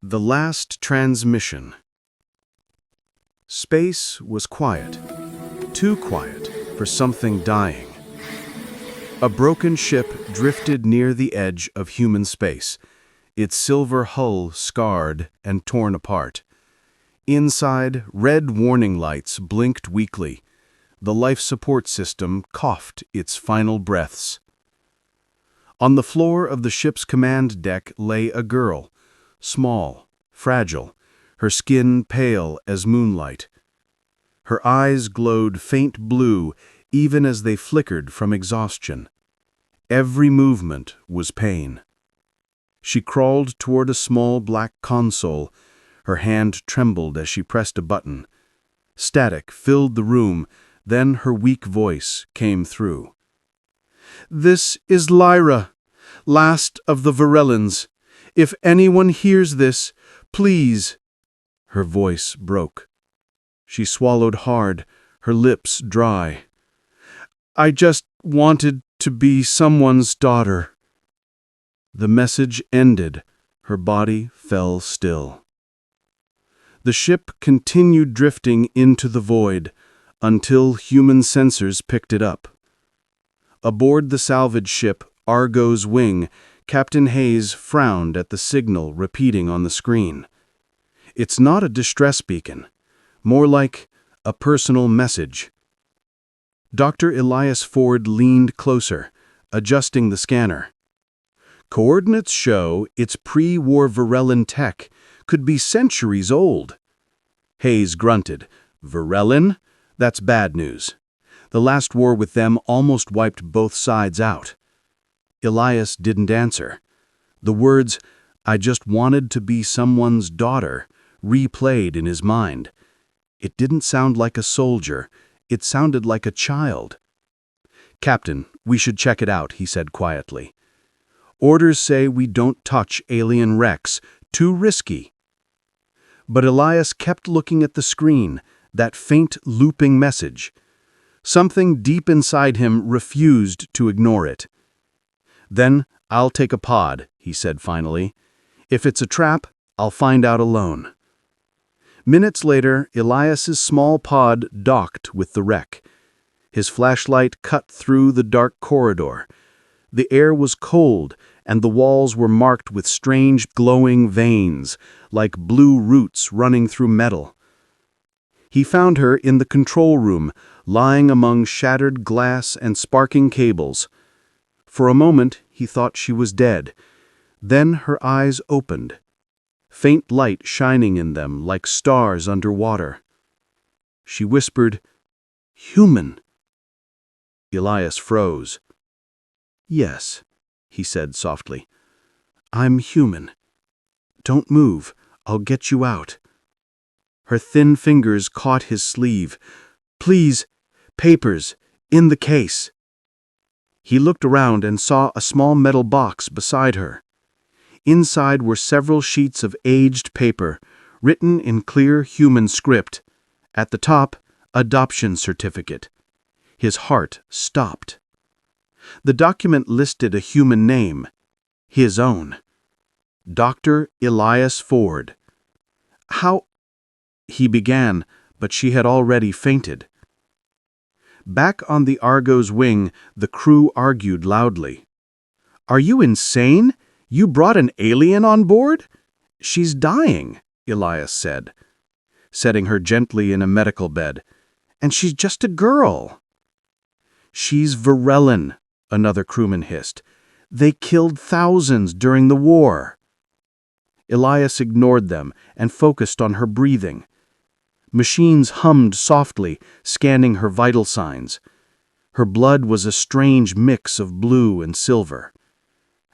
The last transmission. Space was quiet. Too quiet for something dying. A broken ship drifted near the edge of human space, its silver hull scarred and torn apart. Inside, red warning lights blinked weakly. The life support system coughed its final breaths. On the floor of the ship's command deck lay a girl, small, fragile, her skin pale as moonlight. Her eyes glowed faint blue even as they flickered from exhaustion. Every movement was pain. She crawled toward a small black console. Her hand trembled as she pressed a button. Static filled the room, then her weak voice came through. "This is Lyra, last of the Varellans. If anyone hears this, please." Her voice broke. She swallowed hard, her lips dry. "I just wanted to be someone's daughter." The message ended. Her body fell still. The ship continued drifting into the void until human sensors picked it up. Aboard the salvage ship, Argo's Wing, Captain Hayes frowned at the signal repeating on the screen. It's not a distress beacon, more like a personal message. Dr. Elias Ford leaned closer, adjusting the scanner. Coordinates show it's pre-war Varellan tech, could be centuries old. Hayes grunted. Varellan? That's bad news. The last war with them almost wiped both sides out. Elias didn't answer. The words, "I just wanted to be someone's daughter," replayed in his mind. It didn't sound like a soldier. It sounded like a child. "Captain, we should check it out," he said quietly. "Orders say we don't touch alien wrecks. Too risky." But Elias kept looking at the screen, that faint looping message. Something deep inside him refused to ignore it. "Then I'll take a pod," he said finally. "If it's a trap, I'll find out alone." Minutes later, Elias's small pod docked with the wreck. His flashlight cut through the dark corridor. The air was cold, and the walls were marked with strange glowing veins, like blue roots running through metal. He found her in the control room, lying among shattered glass and sparking cables. For a moment, he thought she was dead. Then her eyes opened, faint light shining in them like stars underwater. She whispered, "Human." Elias froze. "Yes," he said softly. "I'm human. Don't move. I'll get you out." Her thin fingers caught his sleeve. "Please, papers, in the case." He looked around and saw a small metal box beside her. Inside were several sheets of aged paper, written in clear human script. At the top, adoption certificate. His heart stopped. The document listed a human name, his own. Dr. Elias Ford. "How—" he began, but she had already fainted. Back on the Argo's Wing, the crew argued loudly. "Are you insane? You brought an alien on board?" "She's dying," Elias said, setting her gently in a medical bed. "And she's just a girl." "She's Varellan," another crewman hissed. "They killed thousands during the war." Elias ignored them and focused on her breathing. Machines hummed softly, scanning her vital signs. Her blood was a strange mix of blue and silver.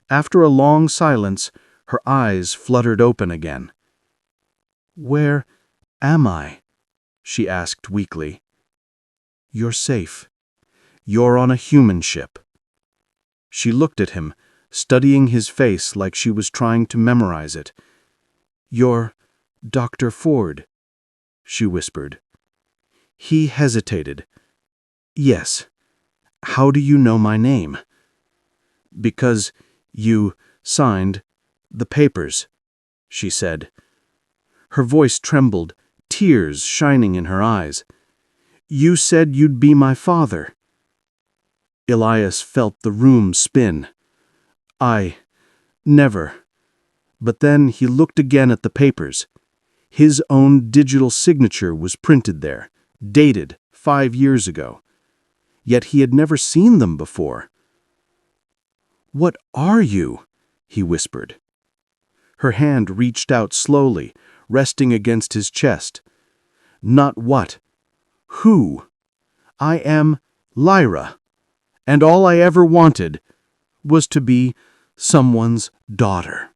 After a long silence, her eyes fluttered open again. "Where am I?" she asked weakly. "You're safe. You're on a human ship." She looked at him, studying his face like she was trying to memorize it. "You're Dr. Ford," she whispered. He hesitated. "Yes. How do you know my name?" "Because you signed the papers," she said. Her voice trembled, tears shining in her eyes. "You said you'd be my father." Elias felt the room spin. "I never." But then he looked again at the papers. His own digital signature was printed there, dated 5 years ago. Yet he had never seen them before. "What are you?" he whispered. Her hand reached out slowly, resting against his chest. "Not what. Who? I am Lyra. And all I ever wanted was to be someone's daughter."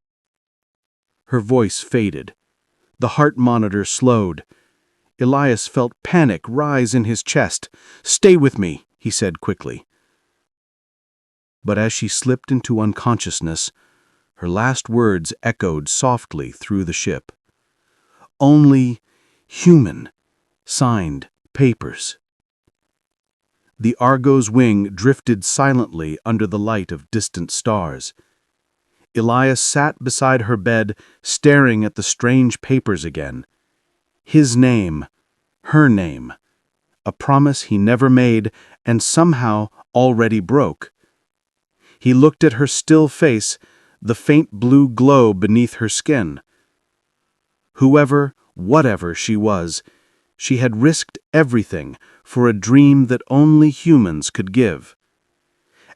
Her voice faded. The heart monitor slowed. Elias felt panic rise in his chest. "Stay with me," he said quickly. But as she slipped into unconsciousness, her last words echoed softly through the ship. "Only human, signed papers." The Argo's wing drifted silently under the light of distant stars. Elias sat beside her bed, staring at the strange papers again. His name, her name, a promise he never made and somehow already broke. He looked at her still face, the faint blue glow beneath her skin. Whoever, whatever she was, she had risked everything for a dream that only humans could give.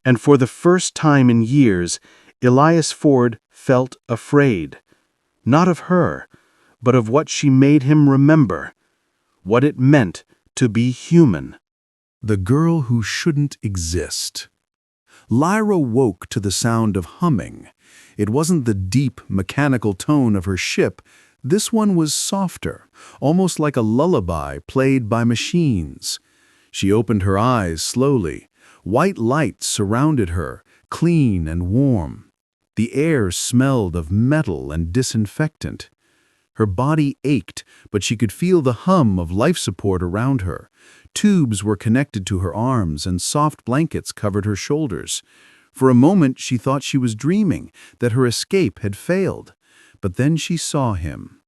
And for the first time in years, Elias Ford felt afraid, not of her, but of what she made him remember, what it meant to be human. The girl who shouldn't exist. Lyra woke to the sound of humming. It wasn't the deep, mechanical tone of her ship. This one was softer, almost like a lullaby played by machines. She opened her eyes slowly. White light surrounded her, clean and warm. The air smelled of metal and disinfectant. Her body ached, but she could feel the hum of life support around her. Tubes were connected to her arms, and soft blankets covered her shoulders. For a moment she thought she was dreaming, that her escape had failed. But then she saw him.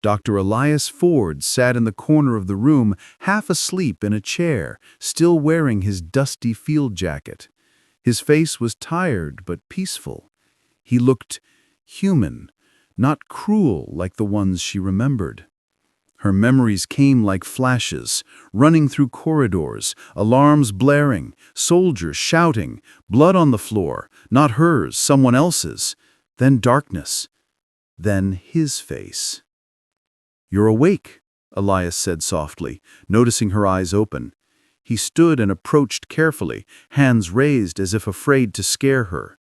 Dr. Elias Ford sat in the corner of the room, half asleep in a chair, still wearing his dusty field jacket. His face was tired but peaceful. He looked human, not cruel like the ones she remembered. Her memories came like flashes, running through corridors, alarms blaring, soldiers shouting, blood on the floor, not hers, someone else's. Then darkness. Then his face. "You're awake," Elias said softly, noticing her eyes open. He stood and approached carefully, hands raised as if afraid to scare her.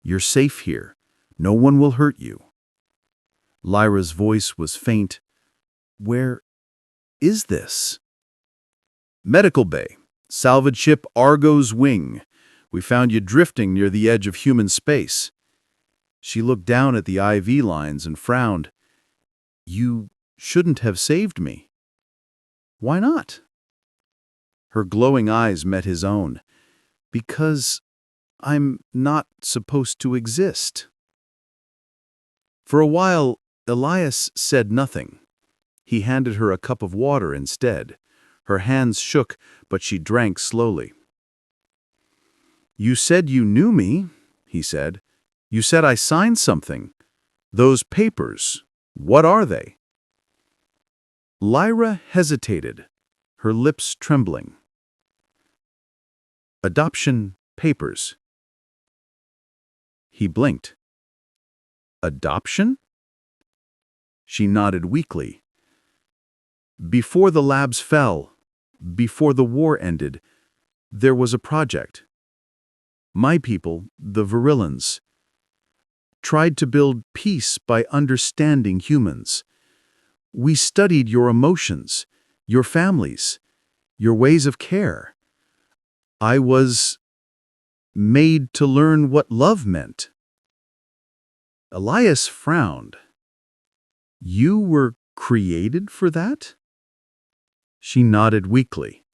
"You're safe here. No one will hurt you." Lyra's voice was faint. "Where is this?" "Medical bay. Salvage ship Argo's wing. We found you drifting near the edge of human space." She looked down at the IV lines and frowned. "You shouldn't have saved me." "Why not?" Her glowing eyes met his own. "Because I'm not supposed to exist." For a while, Elias said nothing. He handed her a cup of water instead. Her hands shook, but she drank slowly. "You said you knew me," he said. "You said I signed something. Those papers, what are they?" Lyra hesitated, her lips trembling. "Adoption papers." He blinked. "Adoption?" She nodded weakly. "Before the labs fell, before the war ended, there was a project. My people, the Virillans, tried to build peace by understanding humans. We studied your emotions, your families, your ways of care. I was made to learn what love meant." Elias frowned. "You were created for that?" She nodded weakly.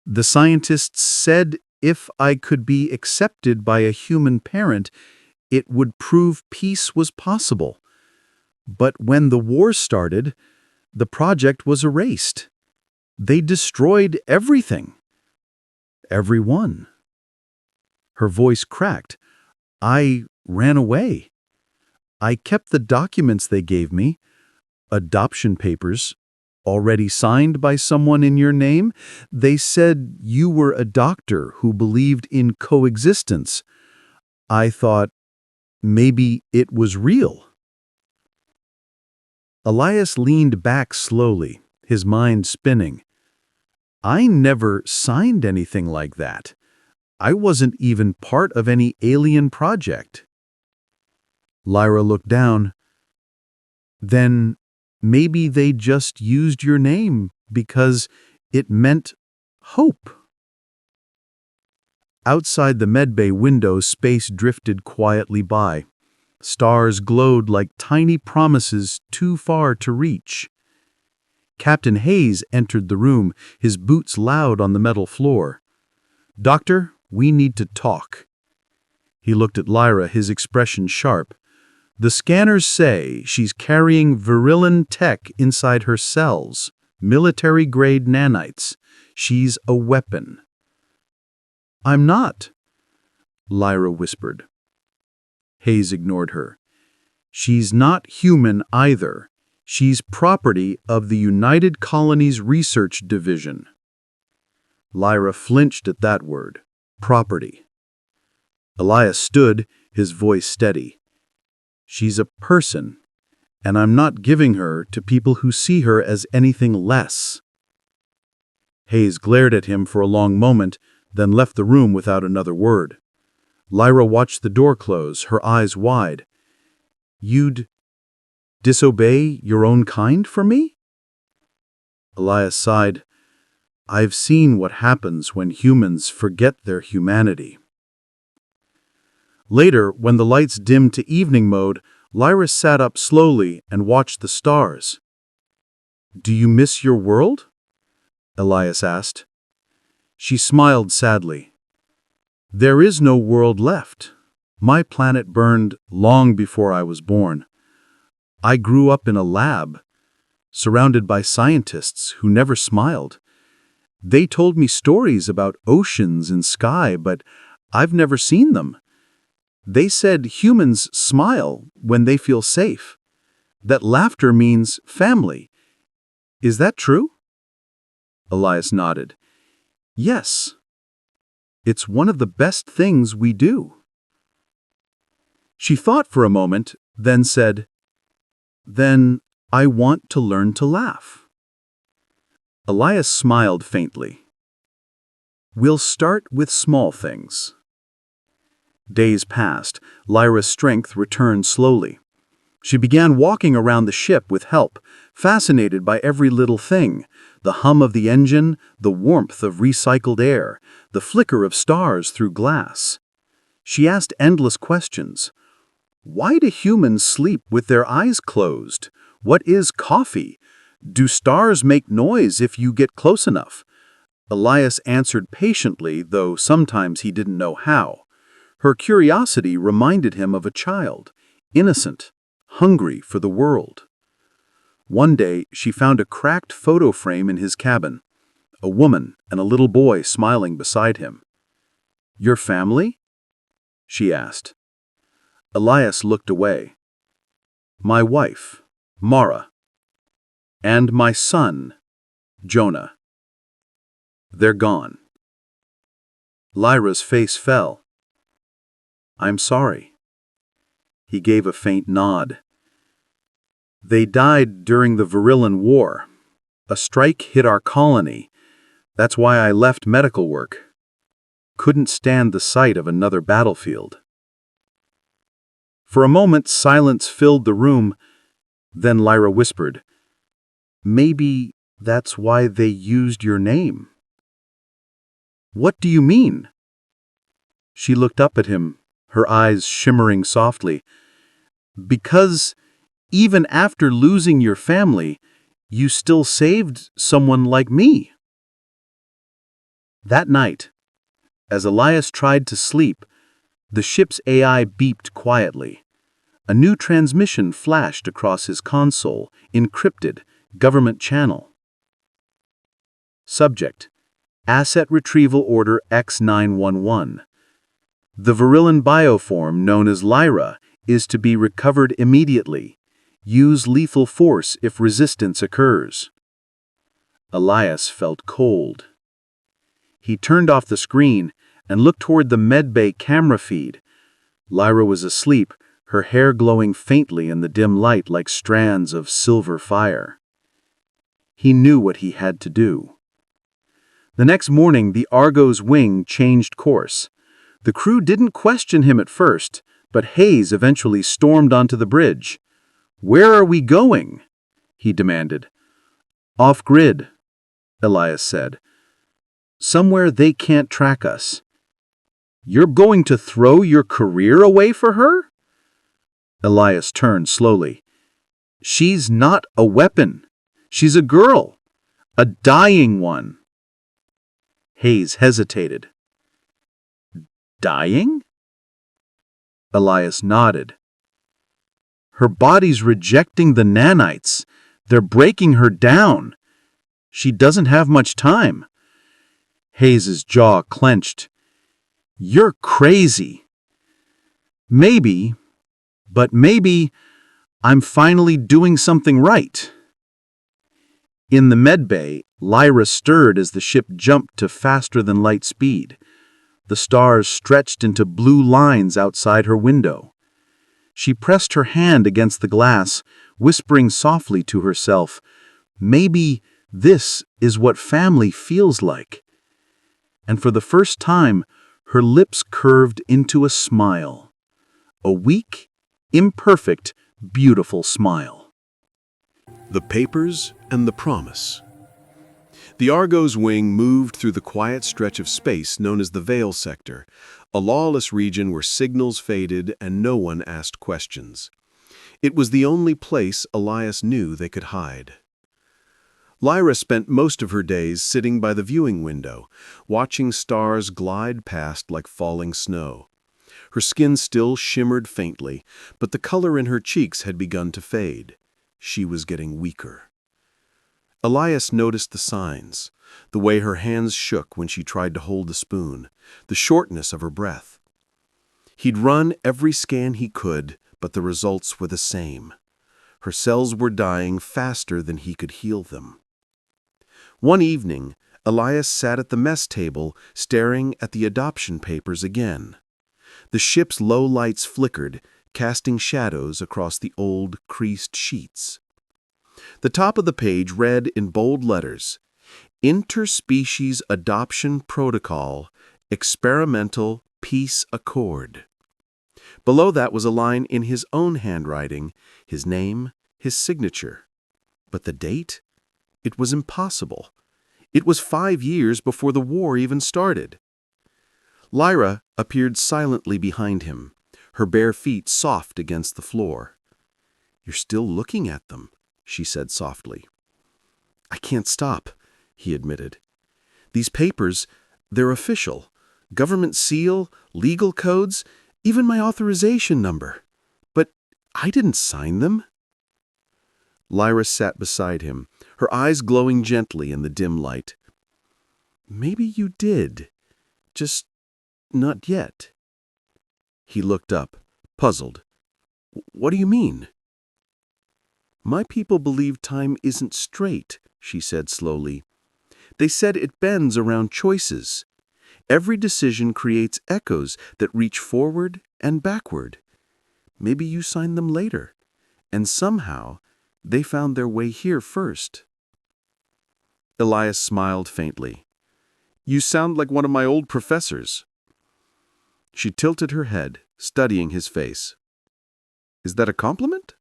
"The scientists said if I could be accepted by a human parent, it would prove peace was possible. But when the war started, the project was erased. They destroyed everything. Everyone. Her voice cracked. I ran away. I kept the documents they gave me, adoption papers, already signed by someone in your name. They said you were a doctor who believed in coexistence. I thought maybe it was real. Elias leaned back slowly, his mind spinning. I never signed anything like that. I wasn't even part of any alien project. Lyra looked down. Then maybe they just used your name because it meant hope. Outside the medbay window, space drifted quietly by. Stars glowed like tiny promises too far to reach. Captain Hayes entered the room, his boots loud on the metal floor. Doctor, we need to talk. He looked at Lyra, his expression sharp. The scanners say she's carrying virilin tech inside her cells, military-grade nanites. She's a weapon. I'm not, Lyra whispered. Hayes ignored her. She's not human either. She's property of the United Colonies Research Division. Lyra flinched at that word, property. Elias stood, his voice steady. She's a person, and I'm not giving her to people who see her as anything less. Hayes glared at him for a long moment, then left the room without another word. Lyra watched the door close, her eyes wide. You'd disobey your own kind for me? Elias sighed. I've seen what happens when humans forget their humanity. Later, when the lights dimmed to evening mode, Lyra sat up slowly and watched the stars. Do you miss your world? Elias asked. She smiled sadly. There is no world left. My planet burned long before I was born. I grew up in a lab, surrounded by scientists who never smiled. They told me stories about oceans and sky, but I've never seen them. They said humans smile when they feel safe, that laughter means family. Is that true? Elias nodded. Yes. It's one of the best things we do. She thought for a moment, then said, Then I want to learn to laugh. Elias smiled faintly. We'll start with small things. Days passed. Lyra's strength returned slowly. She began walking around the ship with help, fascinated by every little thing, the hum of the engine, the warmth of recycled air, the flicker of stars through glass. She asked endless questions. Why do humans sleep with their eyes closed? What is coffee? Do stars make noise if you get close enough? Elias answered patiently, though sometimes he didn't know how. Her curiosity reminded him of a child, innocent, hungry for the world. One day, she found a cracked photo frame in his cabin, a woman and a little boy smiling beside him. Your family? She asked. Elias looked away. My wife, Mara, and my son, Jonah. They're gone. Lyra's face fell. I'm sorry. He gave a faint nod. They died during the Virilin War. A strike hit our colony. That's why I left medical work. Couldn't stand the sight of another battlefield. For a moment, silence filled the room. Then Lyra whispered, Maybe that's why they used your name. What do you mean? She looked up at him, her eyes shimmering softly. Because even after losing your family, you still saved someone like me. That night, as Elias tried to sleep, the ship's AI beeped quietly. A new transmission flashed across his console, encrypted, government channel. Subject: Asset Retrieval Order X911. The Virilin bioform known as Lyra is to be recovered immediately. Use lethal force if resistance occurs. Elias felt cold. He turned off the screen and looked toward the medbay camera feed. Lyra was asleep, her hair glowing faintly in the dim light like strands of silver fire. He knew what he had to do. The next morning, the Argo's wing changed course. The crew didn't question him at first, but Hayes eventually stormed onto the bridge. "Where are we going?" he demanded. "Off-grid," Elias said. "Somewhere they can't track us." "You're going to throw your career away for her?" Elias turned slowly. "She's not a weapon. She's a girl. A dying one." Hayes hesitated. "Dying?" Elias nodded. "Her body's rejecting the nanites. They're breaking her down. She doesn't have much time." Hayes's jaw clenched. "You're crazy." "Maybe, but maybe I'm finally doing something right." In the medbay, Lyra stirred as the ship jumped to faster-than-light speed. The stars stretched into blue lines outside her window. She pressed her hand against the glass, whispering softly to herself, "Maybe this is what family feels like." And for the first time, her lips curved into a smile. A weak, imperfect, beautiful smile. The papers and the promise. The Argo's wing moved through the quiet stretch of space known as the Veil Sector, a lawless region where signals faded and no one asked questions. It was the only place Elias knew they could hide. Lyra spent most of her days sitting by the viewing window, watching stars glide past like falling snow. Her skin still shimmered faintly, but the color in her cheeks had begun to fade. She was getting weaker. Elias noticed the signs, the way her hands shook when she tried to hold the spoon, the shortness of her breath. He'd run every scan he could, but the results were the same. Her cells were dying faster than he could heal them. One evening, Elias sat at the mess table, staring at the adoption papers again. The ship's low lights flickered, casting shadows across the old, creased sheets. The top of the page read in bold letters, "Interspecies Adoption Protocol, Experimental Peace Accord." Below that was a line in his own handwriting, his name, his signature. But the date? It was impossible. It was 5 years before the war even started. Lyra appeared silently behind him, her bare feet soft against the floor. "You're still looking at them," she said softly. "I can't stop," he admitted. "These papers, they're official. Government seal, legal codes, even my authorization number. But I didn't sign them." Lyra sat beside him, her eyes glowing gently in the dim light. "Maybe you did. Just not yet." He looked up, puzzled. "What do you mean?" "My people believe time isn't straight," she said slowly. "They said it bends around choices. Every decision creates echoes that reach forward and backward. Maybe you signed them later, and somehow they found their way here first." Elias smiled faintly. "You sound like one of my old professors." She tilted her head, studying his face. "Is that a compliment?"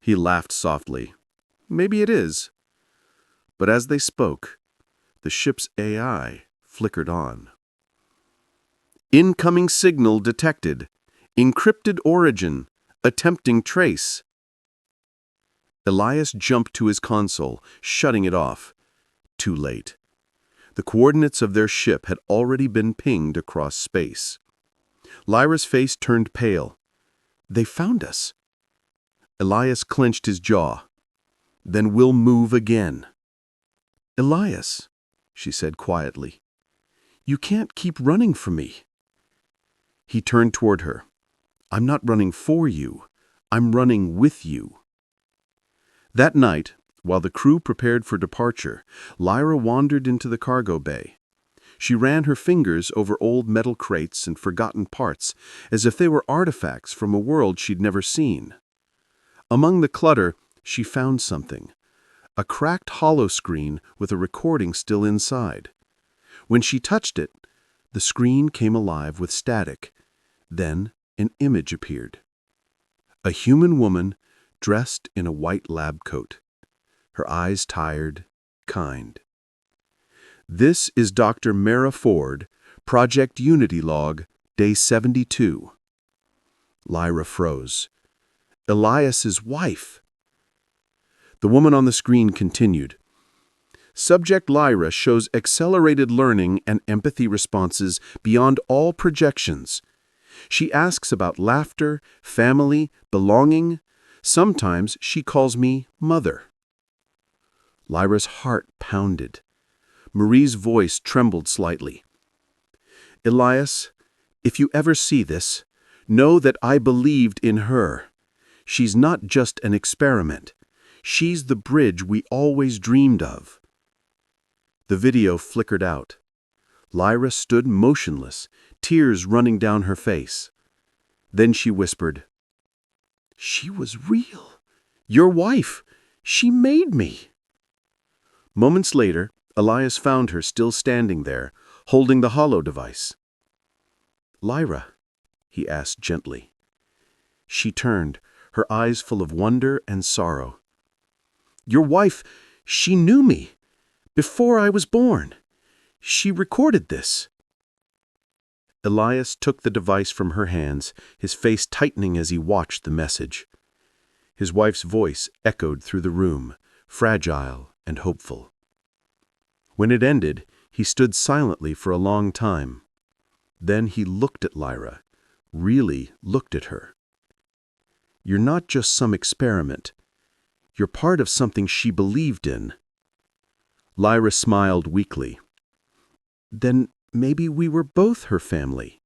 He laughed softly. "Maybe it is." But as they spoke, the ship's AI flickered on. "Incoming signal detected. Encrypted origin. Attempting trace." Elias jumped to his console, shutting it off. Too late. The coordinates of their ship had already been pinged across space. Lyra's face turned pale. They found us. Elias clenched his jaw. Then we'll move again. Elias, she said quietly, you can't keep running from me. He turned toward her. I'm not running for you. I'm running with you. That night, while the crew prepared for departure, Lyra wandered into the cargo bay. She ran her fingers over old metal crates and forgotten parts, as if they were artifacts from a world she'd never seen. Among the clutter, she found something. A cracked hollow screen with a recording still inside. When she touched it, the screen came alive with static. Then an image appeared. A human woman dressed in a white lab coat. Her eyes tired, kind. This is Dr. Mara Ford, Project Unity Log, Day 72. Lyra froze. Elias's wife. The woman on the screen continued. Subject Lyra shows accelerated learning and empathy responses beyond all projections. She asks about laughter, family, belonging. Sometimes she calls me mother. Lyra's heart pounded. Marie's voice trembled slightly. Elias, if you ever see this, know that I believed in her. She's not just an experiment. She's the bridge we always dreamed of. The video flickered out. Lyra stood motionless, tears running down her face. Then she whispered, She was real. Your wife. She made me. Moments later, Elias found her still standing there, holding the hollow device. Lyra, he asked gently. She turned, her eyes full of wonder and sorrow. Your wife, she knew me. Before I was born. She recorded this. Elias took the device from her hands, his face tightening as he watched the message. His wife's voice echoed through the room, fragile and hopeful. When it ended, he stood silently for a long time. Then he looked at Lyra, really looked at her. You're not just some experiment. You're part of something she believed in. Lyra smiled weakly. Then maybe we were both her family.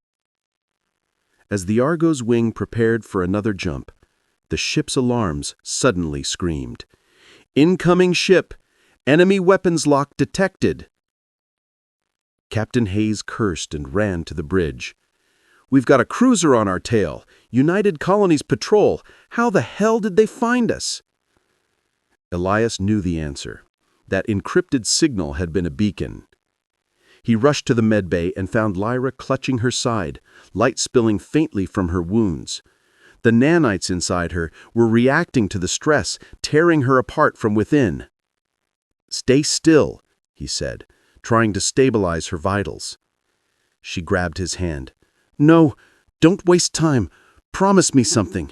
As the Argo's wing prepared for another jump, the ship's alarms suddenly screamed. Incoming ship! Enemy weapons lock detected! Captain Hayes cursed and ran to the bridge. We've got a cruiser on our tail. United Colonies Patrol. How the hell did they find us? Elias knew the answer. That encrypted signal had been a beacon. He rushed to the medbay and found Lyra clutching her side, light spilling faintly from her wounds. The nanites inside her were reacting to the stress, tearing her apart from within. Stay still, he said, trying to stabilize her vitals. She grabbed his hand. No, don't waste time. Promise me something.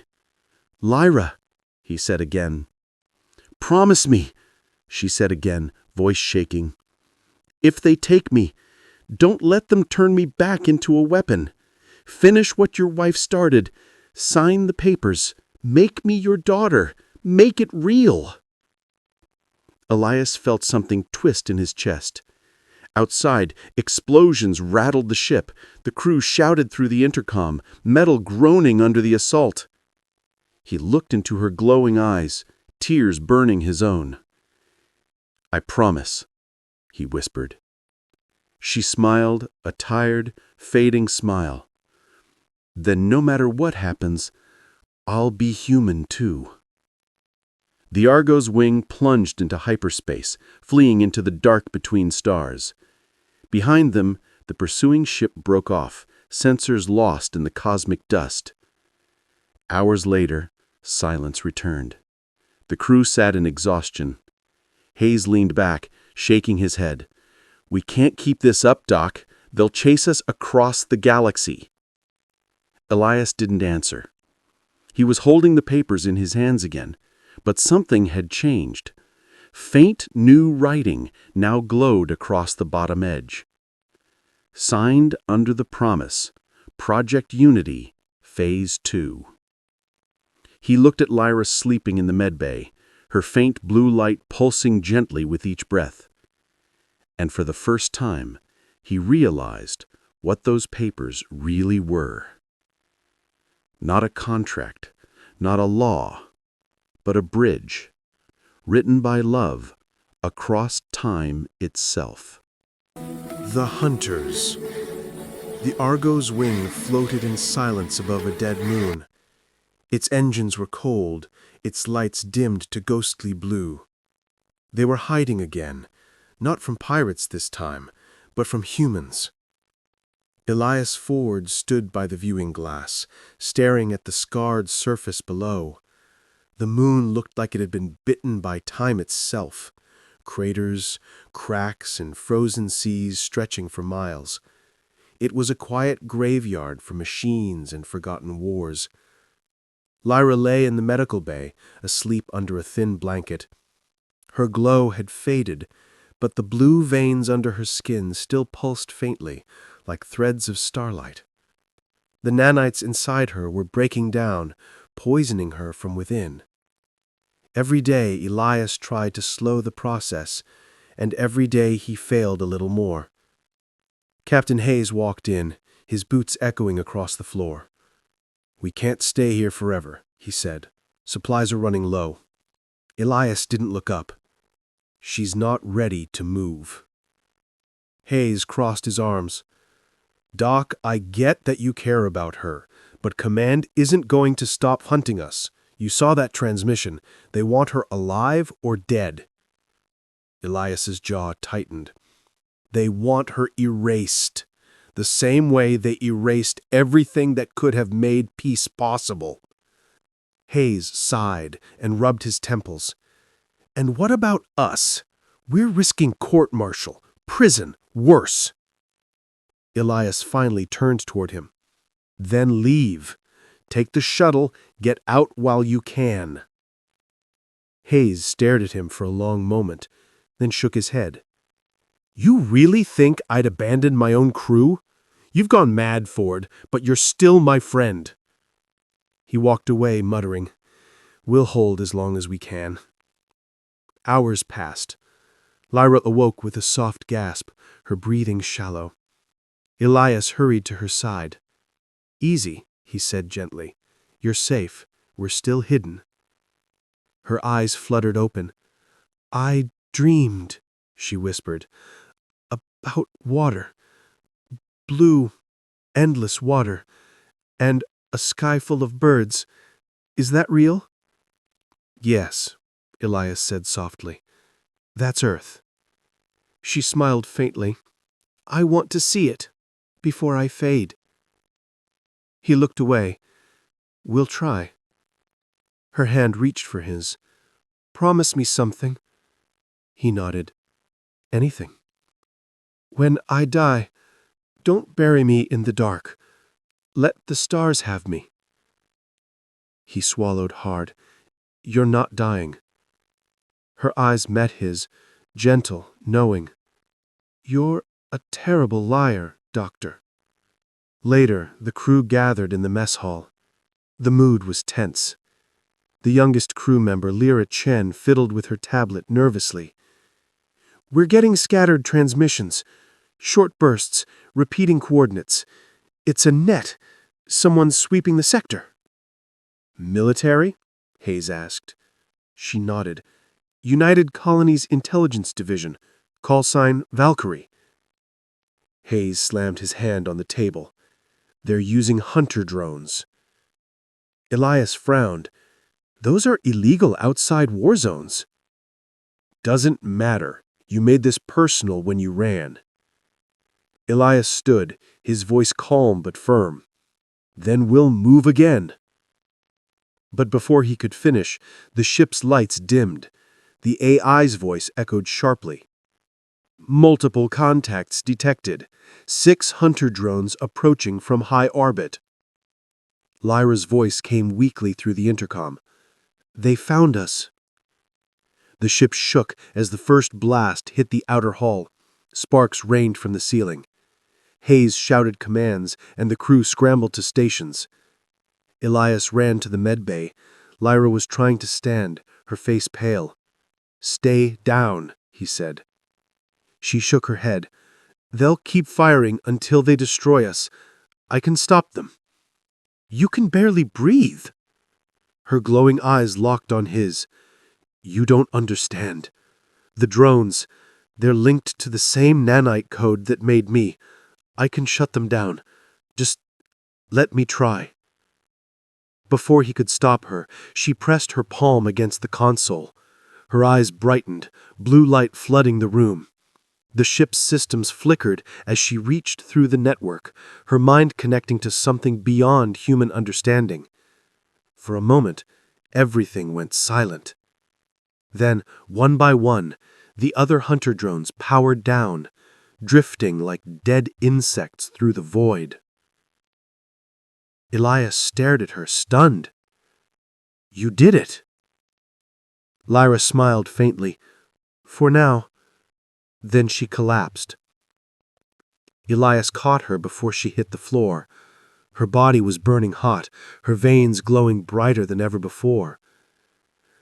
Lyra, he said again. Promise me, she said again, voice shaking. If they take me, don't let them turn me back into a weapon. Finish what your wife started. Sign the papers. Make me your daughter. Make it real. Elias felt something twist in his chest. Outside, explosions rattled the ship. The crew shouted through the intercom, metal groaning under the assault. He looked into her glowing eyes, tears burning his own. I promise, he whispered. She smiled, a tired, fading smile. Then no matter what happens, I'll be human too. The Argo's wing plunged into hyperspace, fleeing into the dark between stars. Behind them, the pursuing ship broke off, sensors lost in the cosmic dust. Hours later, silence returned. The crew sat in exhaustion. Hayes leaned back, shaking his head. We can't keep this up, Doc. They'll chase us across the galaxy. Elias didn't answer. He was holding the papers in his hands again, but something had changed. Faint new writing now glowed across the bottom edge. Signed under the promise, Project Unity, Phase 2. He looked at Lyra sleeping in the medbay, her faint blue light pulsing gently with each breath. And for the first time, he realized what those papers really were. Not a contract, not a law, but a bridge, written by love across time itself. The Hunters. The Argo's wing floated in silence above a dead moon. Its engines were cold, its lights dimmed to ghostly blue. They were hiding again, not from pirates this time, but from humans. Elias Ford stood by the viewing glass, staring at the scarred surface below. The moon looked like it had been bitten by time itself. Craters, cracks, and frozen seas stretching for miles. It was a quiet graveyard for machines and forgotten wars. Lyra lay in the medical bay, asleep under a thin blanket. Her glow had faded, but the blue veins under her skin still pulsed faintly, like threads of starlight. The nanites inside her were breaking down, poisoning her from within. Every day Elias tried to slow the process, and every day he failed a little more. Captain Hayes walked in, his boots echoing across the floor. "We can't stay here forever," he said. "Supplies are running low." Elias didn't look up. "She's not ready to move." Hayes crossed his arms. "Doc, I get that you care about her, but Command isn't going to stop hunting us. You saw that transmission. They want her alive or dead." Elias's jaw tightened. "They want her erased, the same way they erased everything that could have made peace possible." Hayes sighed and rubbed his temples. "And what about us? We're risking court-martial, prison, worse." Elias finally turned toward him. "Then leave. Take the shuttle, get out while you can." Hayes stared at him for a long moment, then shook his head. "You really think I'd abandon my own crew? You've gone mad, Ford, but you're still my friend." He walked away, muttering, "We'll hold as long as we can." Hours passed. Lyra awoke with a soft gasp, her breathing shallow. Elias hurried to her side. "Easy," he said gently. "You're safe. We're still hidden." Her eyes fluttered open. "I dreamed," she whispered, "about water. Blue, endless water. And a sky full of birds. Is that real?" "Yes," Elias said softly. "That's Earth." She smiled faintly. "I want to see it, before I fade." He looked away. "We'll try." Her hand reached for his. "Promise me something." He nodded. "Anything." "When I die, don't bury me in the dark. Let the stars have me." He swallowed hard. "You're not dying." Her eyes met his, gentle, knowing. "You're a terrible liar, Doctor." Later, the crew gathered in the mess hall. The mood was tense. The youngest crew member, Lyra Chen, fiddled with her tablet nervously. "We're getting scattered transmissions. Short bursts, repeating coordinates. It's a net. Someone's sweeping the sector." "Military?" Hayes asked. She nodded. "United Colonies Intelligence Division. Call sign Valkyrie." Hayes slammed his hand on the table. "They're using hunter drones." Elias frowned. "Those are illegal outside war zones." "Doesn't matter. You made this personal when you ran." Elias stood, his voice calm but firm. "Then we'll move again." But before he could finish, the ship's lights dimmed. The AI's voice echoed sharply. "Multiple contacts detected. 6 hunter drones approaching from high orbit." Lyra's voice came weakly through the intercom. "They found us." The ship shook as the first blast hit the outer hull. Sparks rained from the ceiling. Hayes shouted commands, and the crew scrambled to stations. Elias ran to the medbay. Lyra was trying to stand, her face pale. "Stay down," he said. She shook her head. "They'll keep firing until they destroy us. I can stop them." "You can barely breathe." Her glowing eyes locked on his. "You don't understand. The drones, they're linked to the same nanite code that made me. I can shut them down. Just let me try." Before he could stop her, she pressed her palm against the console. Her eyes brightened, blue light flooding the room. The ship's systems flickered as she reached through the network, her mind connecting to something beyond human understanding. For a moment, everything went silent. Then, one by one, the other hunter drones powered down, drifting like dead insects through the void. Elias stared at her, stunned. "You did it." Lyra smiled faintly. "For now." Then she collapsed. Elias caught her before she hit the floor. Her body was burning hot, her veins glowing brighter than ever before.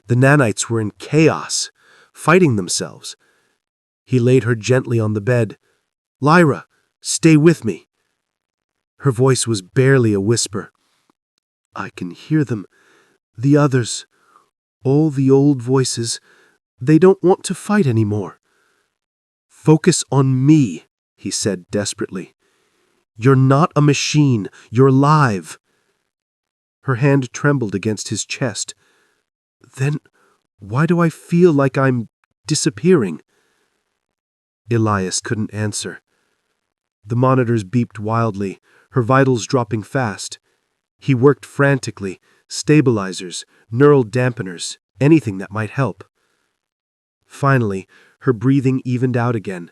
The nanites were in chaos, fighting themselves. He laid her gently on the bed. "Lyra, stay with me." Her voice was barely a whisper. "I can hear them. The others. All the old voices. They don't want to fight anymore." "Focus on me," he said desperately. "You're not a machine. You're live." Her hand trembled against his chest. "Then why do I feel like I'm disappearing?" Elias couldn't answer. The monitors beeped wildly, her vitals dropping fast. He worked frantically, stabilizers, neural dampeners, anything that might help. Finally, her breathing evened out again,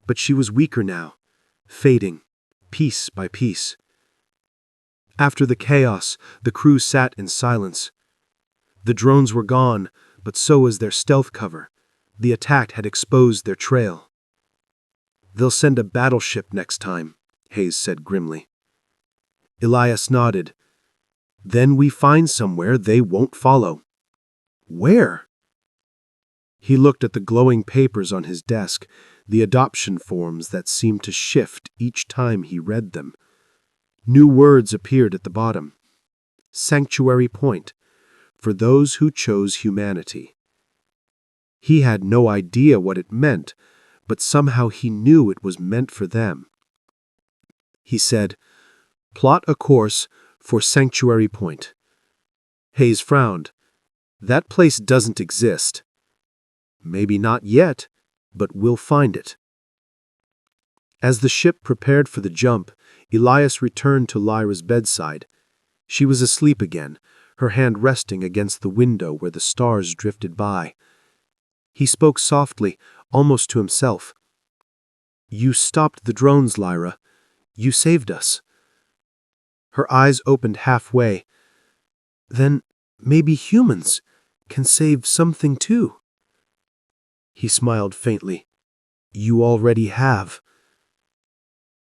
but she was weaker now, fading, piece by piece. After the chaos, the crew sat in silence. The drones were gone, but so was their stealth cover. The attack had exposed their trail. "They'll send a battleship next time," Hayes said grimly. Elias nodded. "Then we find somewhere they won't follow." "Where?" He looked at the glowing papers on his desk, the adoption forms that seemed to shift each time he read them. New words appeared at the bottom. Sanctuary Point, for those who chose humanity. He had no idea what it meant, but somehow he knew it was meant for them. He said, "Plot a course for Sanctuary Point." Hayes frowned. "That place doesn't exist." "Maybe not yet, but we'll find it." As the ship prepared for the jump, Elias returned to Lyra's bedside. She was asleep again, her hand resting against the window where the stars drifted by. He spoke softly, almost to himself. "You stopped the drones, Lyra. You saved us." Her eyes opened halfway. "Then maybe humans can save something too." He smiled faintly. "You already have."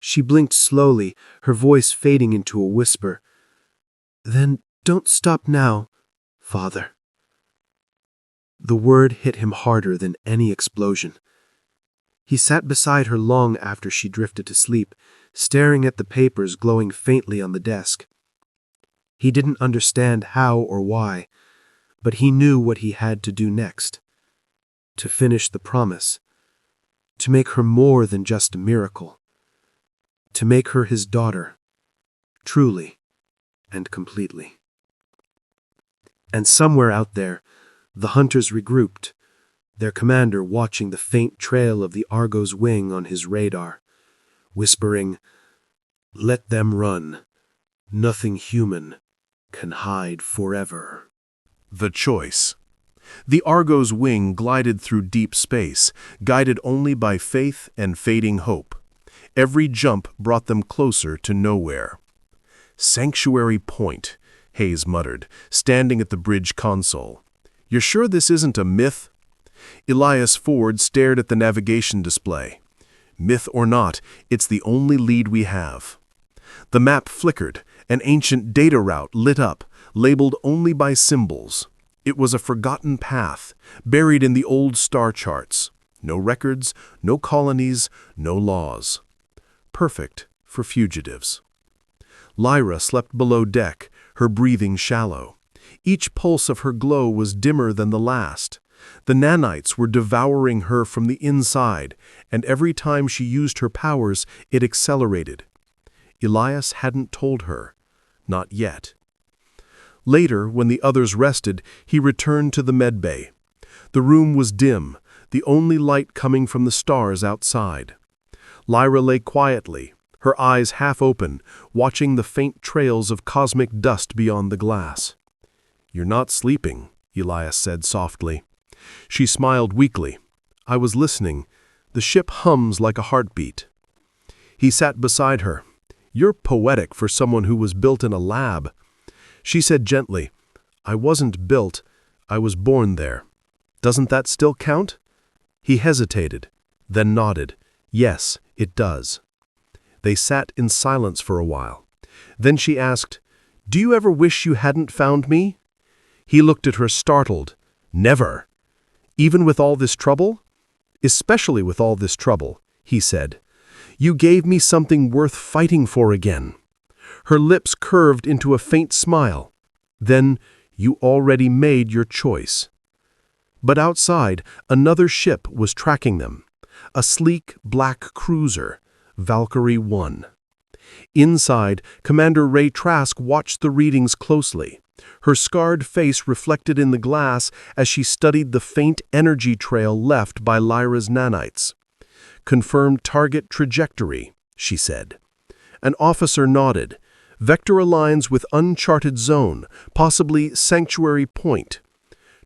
She blinked slowly, her voice fading into a whisper. "Then don't stop now, Father." The word hit him harder than any explosion. He sat beside her long after she drifted to sleep, staring at the papers glowing faintly on the desk. He didn't understand how or why, but he knew what he had to do next. To finish the promise. To make her more than just a miracle. To make her his daughter, truly and completely. And somewhere out there, the hunters regrouped, their commander watching the faint trail of the Argo's wing on his radar, whispering, "Let them run. Nothing human can hide forever." The choice. The Argo's wing glided through deep space, guided only by faith and fading hope. Every jump brought them closer to nowhere. "Sanctuary Point," Hayes muttered, standing at the bridge console. "You're sure this isn't a myth?" Elias Ford stared at the navigation display. "Myth or not, it's the only lead we have." The map flickered, an ancient data route lit up, labeled only by symbols. It was a forgotten path, buried in the old star charts. No records, no colonies, no laws. Perfect for fugitives. Lyra slept below deck, her breathing shallow. Each pulse of her glow was dimmer than the last. The nanites were devouring her from the inside, and every time she used her powers, it accelerated. Elias hadn't told her. Not yet. Later, when the others rested, he returned to the medbay. The room was dim, the only light coming from the stars outside. Lyra lay quietly, her eyes half open, watching the faint trails of cosmic dust beyond the glass. "You're not sleeping," Elias said softly. She smiled weakly. "I was listening. The ship hums like a heartbeat." He sat beside her. "You're poetic for someone who was built in a lab." She said gently, "I wasn't built, I was born there. Doesn't that still count?" He hesitated, then nodded. "Yes, it does." They sat in silence for a while. Then she asked, "Do you ever wish you hadn't found me?" He looked at her startled. "Never." "Even with all this trouble?" "Especially with all this trouble," he said. "You gave me something worth fighting for again." Her lips curved into a faint smile. "Then you already made your choice." But outside, another ship was tracking them. A sleek, black cruiser, Valkyrie 1. Inside, Commander Ray Trask watched the readings closely. Her scarred face reflected in the glass as she studied the faint energy trail left by Lyra's nanites. "Confirmed target trajectory," she said. An officer nodded. "Vector aligns with uncharted zone, possibly Sanctuary Point."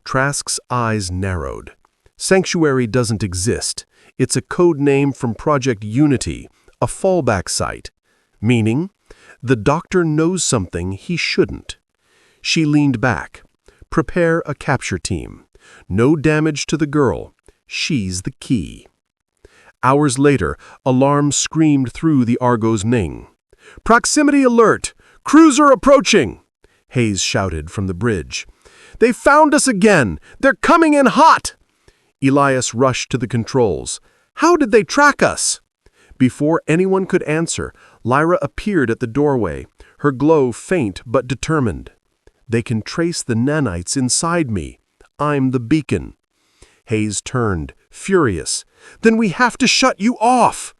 Trask's eyes narrowed. Sanctuary doesn't exist. It's a code name from Project Unity, a fallback site. Meaning, the doctor knows something he shouldn't. She leaned back. "Prepare a capture team. No damage to the girl. She's the key." Hours later, alarms screamed through the Argo's Ning. "Proximity alert! Cruiser approaching!" Hayes shouted from the bridge. "They found us again! They're coming in hot!" Elias rushed to the controls. "How did they track us?" Before anyone could answer, Lyra appeared at the doorway, her glow faint but determined. "They can trace the nanites inside me. I'm the beacon." Hayes turned, furious. "Then we have to shut you off!"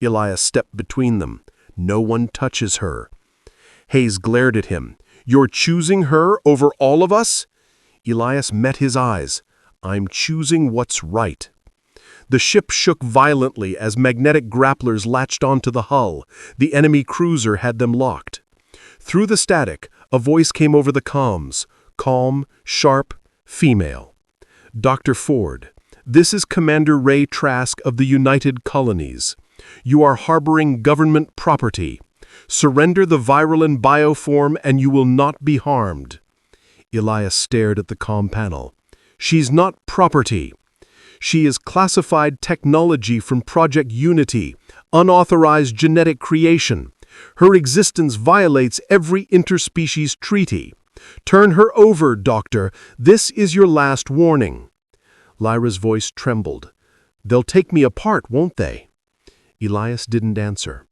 Elias stepped between them. "No one touches her." Hayes glared at him. "You're choosing her over all of us?" Elias met his eyes. "I'm choosing what's right." The ship shook violently as magnetic grapplers latched onto the hull. The enemy cruiser had them locked. Through the static, a voice came over the comms, calm, sharp, female. "Dr. Ford, this is Commander Ray Trask of the United Colonies. You are harboring government property. Surrender the viral and bioform and you will not be harmed." Elias stared at the comm panel. "She's not property. She is classified technology from Project Unity, unauthorized genetic creation. Her existence violates every interspecies treaty. Turn her over, Doctor. This is your last warning." Lyra's voice trembled. "They'll take me apart, won't they?" Elias didn't answer.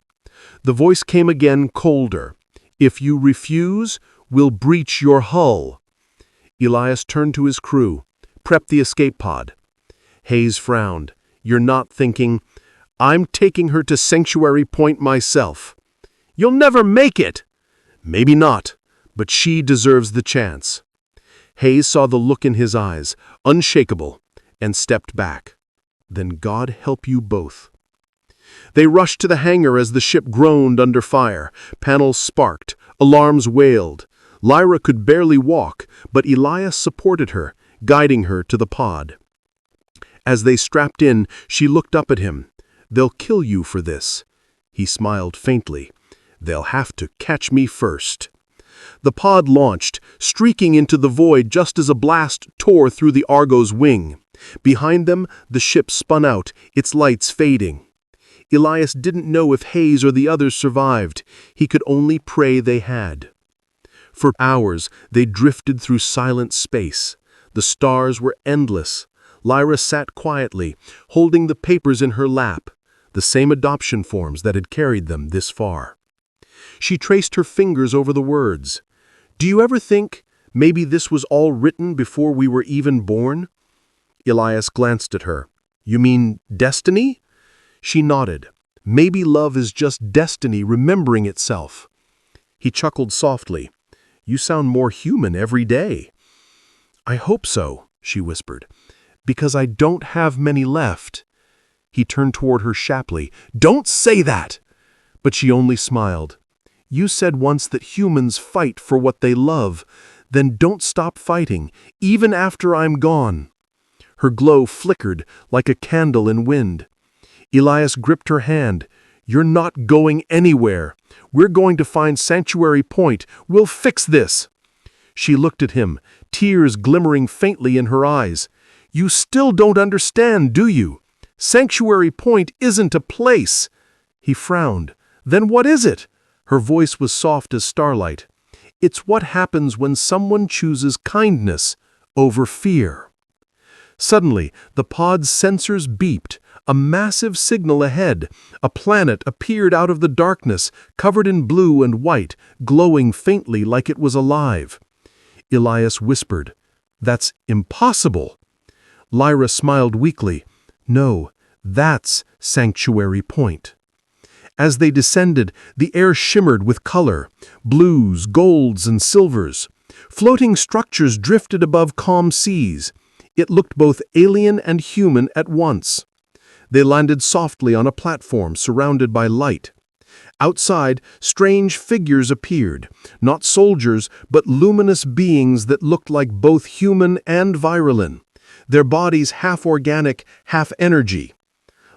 The voice came again, colder. "If you refuse, we'll breach your hull." Elias turned to his crew. "Prep the escape pod." Hayes frowned. "You're not thinking, I'm taking her to Sanctuary Point myself." "You'll never make it." "Maybe not, but she deserves the chance." Hayes saw the look in his eyes, unshakable, and stepped back. "Then God help you both." They rushed to the hangar as the ship groaned under fire. Panels sparked. Alarms wailed. Lyra could barely walk, but Elias supported her, guiding her to the pod. As they strapped in, she looked up at him. "They'll kill you for this." He smiled faintly. "They'll have to catch me first." The pod launched, streaking into the void just as a blast tore through the Argo's wing. Behind them, the ship spun out, its lights fading. Elias didn't know if Hayes or the others survived. He could only pray they had. For hours, they drifted through silent space. The stars were endless. Lyra sat quietly, holding the papers in her lap, the same adoption forms that had carried them this far. She traced her fingers over the words. "Do you ever think maybe this was all written before we were even born?" Elias glanced at her. "You mean destiny?" She nodded. "Maybe love is just destiny remembering itself." He chuckled softly. "You sound more human every day." "I hope so," she whispered, "because I don't have many left." He turned toward her sharply. "Don't say that!" But she only smiled. "You said once that humans fight for what they love. Then don't stop fighting, even after I'm gone." Her glow flickered like a candle in wind. Elias gripped her hand. "You're not going anywhere. We're going to find Sanctuary Point. We'll fix this." She looked at him, tears glimmering faintly in her eyes. "You still don't understand, do you? Sanctuary Point isn't a place." He frowned. "Then what is it?" Her voice was soft as starlight. "It's what happens when someone chooses kindness over fear." Suddenly, the pod's sensors beeped. A massive signal ahead. A planet appeared out of the darkness, covered in blue and white, glowing faintly like it was alive. Elias whispered, "That's impossible." Lyra smiled weakly. "No, that's Sanctuary Point." As they descended, the air shimmered with color, blues, golds, and silvers. Floating structures drifted above calm seas. It looked both alien and human at once. They landed softly on a platform surrounded by light. Outside, strange figures appeared, not soldiers, but luminous beings that looked like both human and virulent, their bodies half organic, half energy.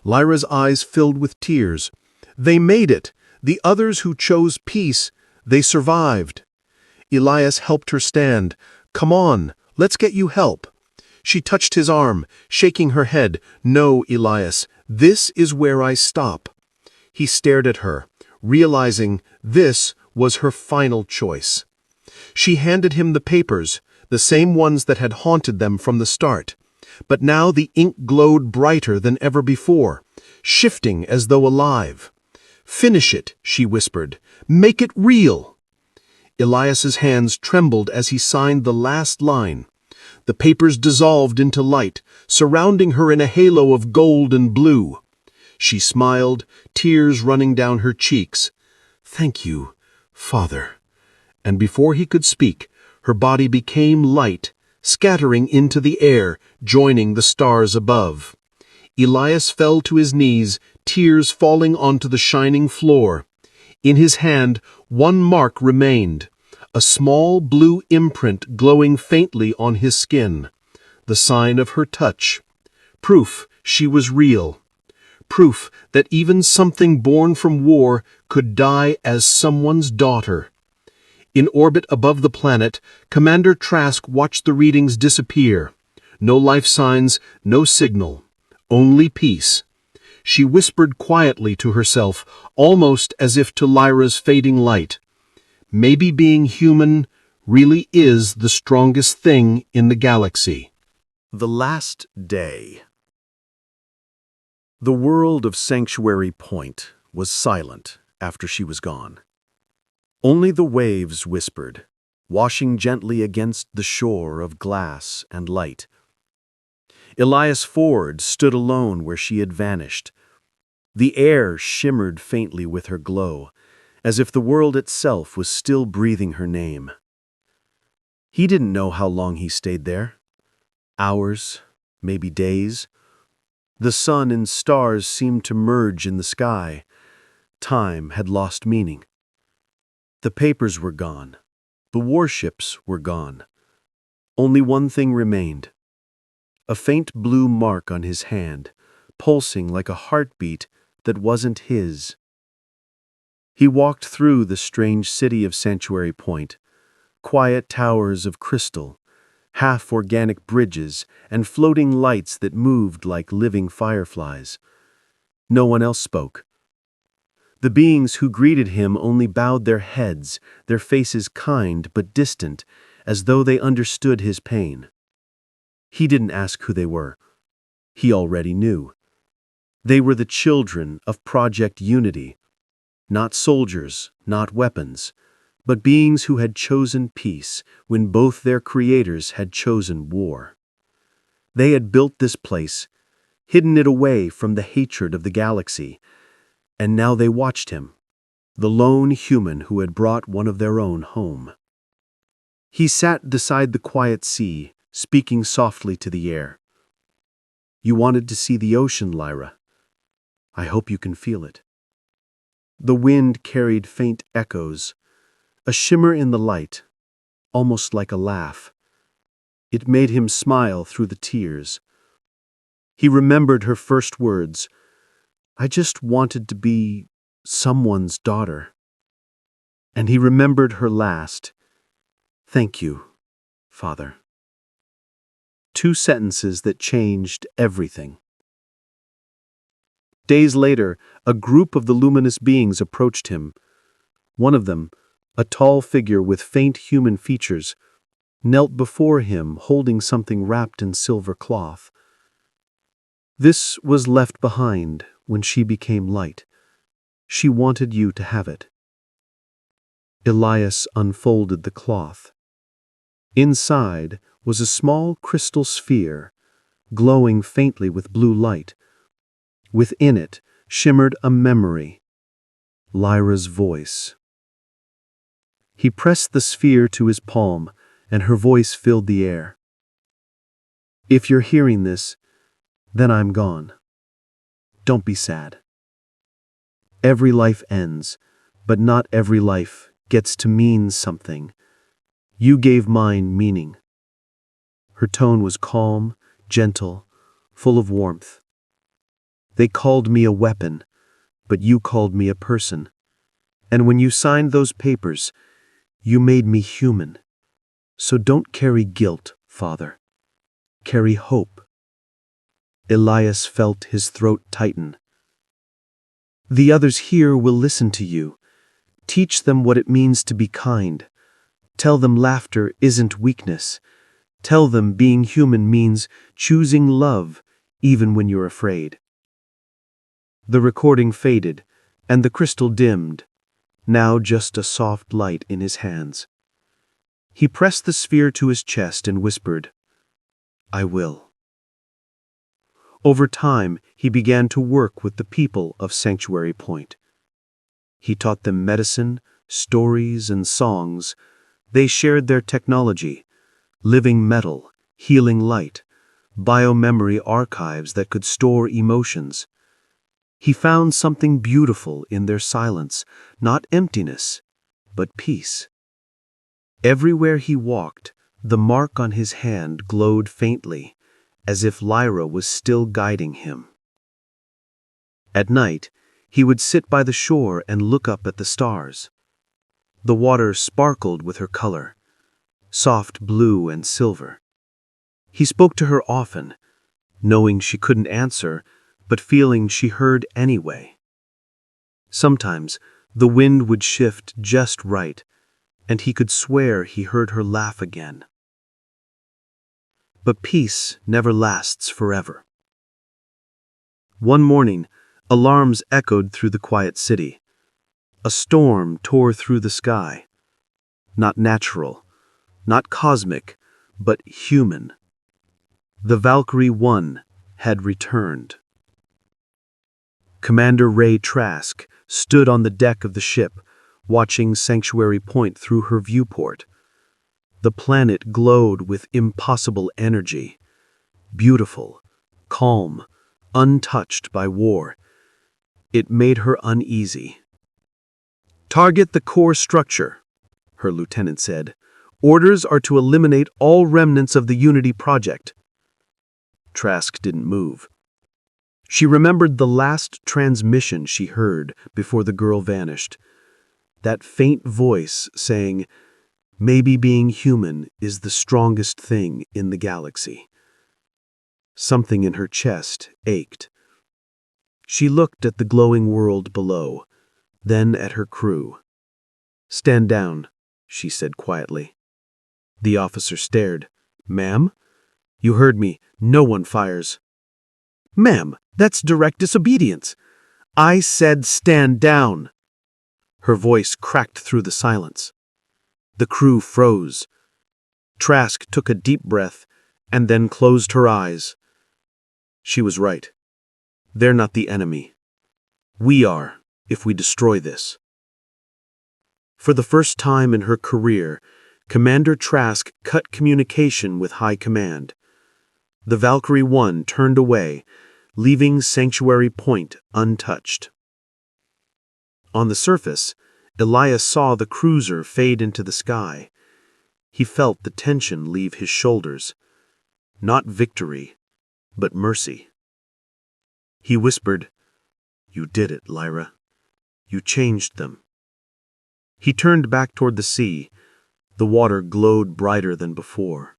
Lyra's eyes filled with tears. They made it. The others who chose peace, they survived. Elias helped her stand. "Come on, let's get you help." She touched his arm, shaking her head. "No, Elias, this is where I stop." He stared at her, realizing this was her final choice. She handed him the papers, the same ones that had haunted them from the start. But now the ink glowed brighter than ever before, shifting as though alive. "Finish it," she whispered. "Make it real." Elias's hands trembled as he signed the last line. The papers dissolved into light, surrounding her in a halo of gold and blue. She smiled, tears running down her cheeks. "Thank you, Father." And before he could speak, her body became light, scattering into the air, joining the stars above. Elias fell to his knees, tears falling onto the shining floor. In his hand, one mark remained, a small blue imprint glowing faintly on his skin, the sign of her touch. Proof she was real. Proof that even something born from war could die as someone's daughter. In orbit above the planet, Commander Trask watched the readings disappear. No life signs, no signal. Only peace. She whispered quietly to herself, almost as if to Lyra's fading light. Maybe being human really is the strongest thing in the galaxy. The last day. The world of Sanctuary Point was silent after she was gone. Only the waves whispered, washing gently against the shore of glass and light. Elias Ford stood alone where she had vanished. The air shimmered faintly with her glow, as if the world itself was still breathing her name. He didn't know how long he stayed there. Hours, maybe days. The sun and stars seemed to merge in the sky. Time had lost meaning. The papers were gone. The warships were gone. Only one thing remained. A faint blue mark on his hand, pulsing like a heartbeat that wasn't his. He walked through the strange city of Sanctuary Point, quiet towers of crystal, half-organic bridges, and floating lights that moved like living fireflies. No one else spoke. The beings who greeted him only bowed their heads, their faces kind but distant, as though they understood his pain. He didn't ask who they were. He already knew. They were the children of Project Unity, not soldiers, not weapons, but beings who had chosen peace when both their creators had chosen war. They had built this place, hidden it away from the hatred of the galaxy, and now they watched him, the lone human who had brought one of their own home. He sat beside the quiet sea, speaking softly to the air. "You wanted to see the ocean, Lyra. I hope you can feel it." The wind carried faint echoes, a shimmer in the light, almost like a laugh. It made him smile through the tears. He remembered her first words, "I just wanted to be someone's daughter." And he remembered her last, "Thank you, Father." Two sentences that changed everything. Days later, a group of the luminous beings approached him. One of them, a tall figure with faint human features, knelt before him holding something wrapped in silver cloth. "This was left behind when she became light. She wanted you to have it." Elias unfolded the cloth. Inside was a small crystal sphere, glowing faintly with blue light. Within it shimmered a memory, Lyra's voice. He pressed the sphere to his palm, and her voice filled the air. "If you're hearing this, then I'm gone. Don't be sad. Every life ends, but not every life gets to mean something. You gave mine meaning." Her tone was calm, gentle, full of warmth. "They called me a weapon, but you called me a person. And when you signed those papers, you made me human. So don't carry guilt, Father. Carry hope." Elias felt his throat tighten. "The others here will listen to you. Teach them what it means to be kind. Tell them laughter isn't weakness. Tell them being human means choosing love even when you're afraid." The recording faded, and the crystal dimmed, now just a soft light in his hands. He pressed the sphere to his chest and whispered, "I will." Over time, he began to work with the people of Sanctuary Point. He taught them medicine, stories, and songs. They shared their technology, living metal, healing light, biomemory archives that could store emotions. He found something beautiful in their silence, not emptiness, but peace. Everywhere he walked, the mark on his hand glowed faintly, as if Lyra was still guiding him. At night, he would sit by the shore and look up at the stars. The water sparkled with her color, soft blue and silver. He spoke to her often, knowing she couldn't answer, but feeling she heard anyway. Sometimes, the wind would shift just right, and he could swear he heard her laugh again. But peace never lasts forever. One morning, alarms echoed through the quiet city. A storm tore through the sky. Not natural, not cosmic, but human. The Valkyrie 1 had returned. Commander Ray Trask stood on the deck of the ship, watching Sanctuary Point through her viewport. The planet glowed with impossible energy, beautiful, calm, untouched by war. It made her uneasy. "Target the core structure," her lieutenant said. "Orders are to eliminate all remnants of the Unity project." Trask didn't move. She remembered the last transmission she heard before the girl vanished. That faint voice saying, "Maybe being human is the strongest thing in the galaxy." Something in her chest ached. She looked at the glowing world below, then at her crew. "Stand down," she said quietly. The officer stared. "Ma'am? You heard me. No one fires." "Ma'am, that's direct disobedience. I said stand down." Her voice cracked through the silence. The crew froze. Trask took a deep breath and then closed her eyes. She was right. They're not the enemy. We are, if we destroy this. For the first time in her career, Commander Trask cut communication with High Command. The Valkyrie 1 turned away, leaving Sanctuary Point untouched. On the surface, Elias saw the cruiser fade into the sky. He felt the tension leave his shoulders. Not victory, but mercy. He whispered, "You did it, Lyra. You changed them." He turned back toward the sea. The water glowed brighter than before,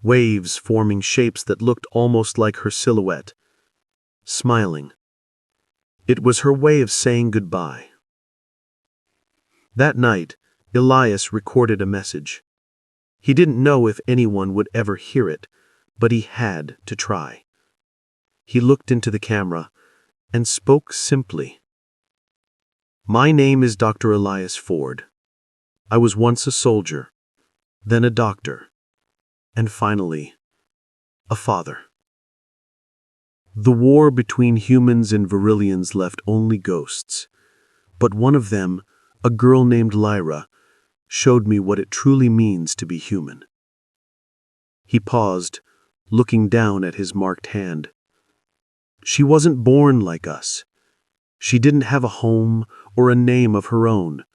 waves forming shapes that looked almost like her silhouette. Smiling. It was her way of saying goodbye. That night, Elias recorded a message. He didn't know if anyone would ever hear it, but he had to try. He looked into the camera and spoke simply. "My name is Dr. Elias Ford. I was once a soldier, then a doctor, and finally, a father." The war between humans and Virillians left only ghosts, but one of them, a girl named Lyra, showed me what it truly means to be human. He paused, looking down at his marked hand. She wasn't born like us. She didn't have a home or a name of her own,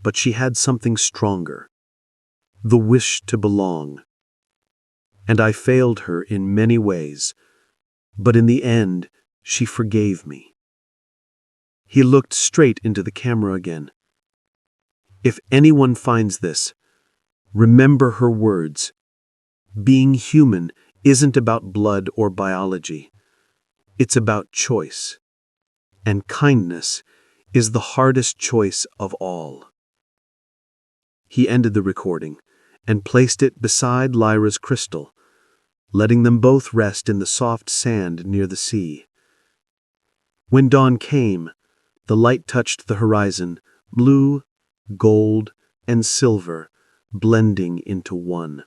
but she had something stronger, the wish to belong. And I failed her in many ways, but in the end, she forgave me. He looked straight into the camera again. "If anyone finds this, remember her words. Being human isn't about blood or biology. It's about choice. And kindness is the hardest choice of all." He ended the recording and placed it beside Lyra's crystal, letting them both rest in the soft sand near the sea. When dawn came, the light touched the horizon, blue, gold, and silver, blending into one.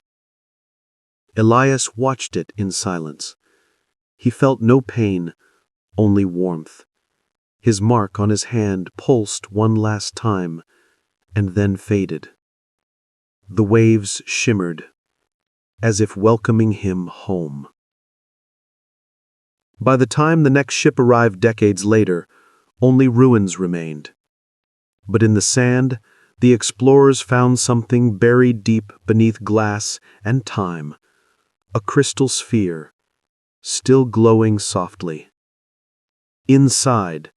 Elias watched it in silence. He felt no pain, only warmth. His mark on his hand pulsed one last time, and then faded. The waves shimmered, as if welcoming him home. By the time the next ship arrived decades later, only ruins remained. But in the sand, the explorers found something buried deep beneath glass and time, a crystal sphere, still glowing softly. Inside,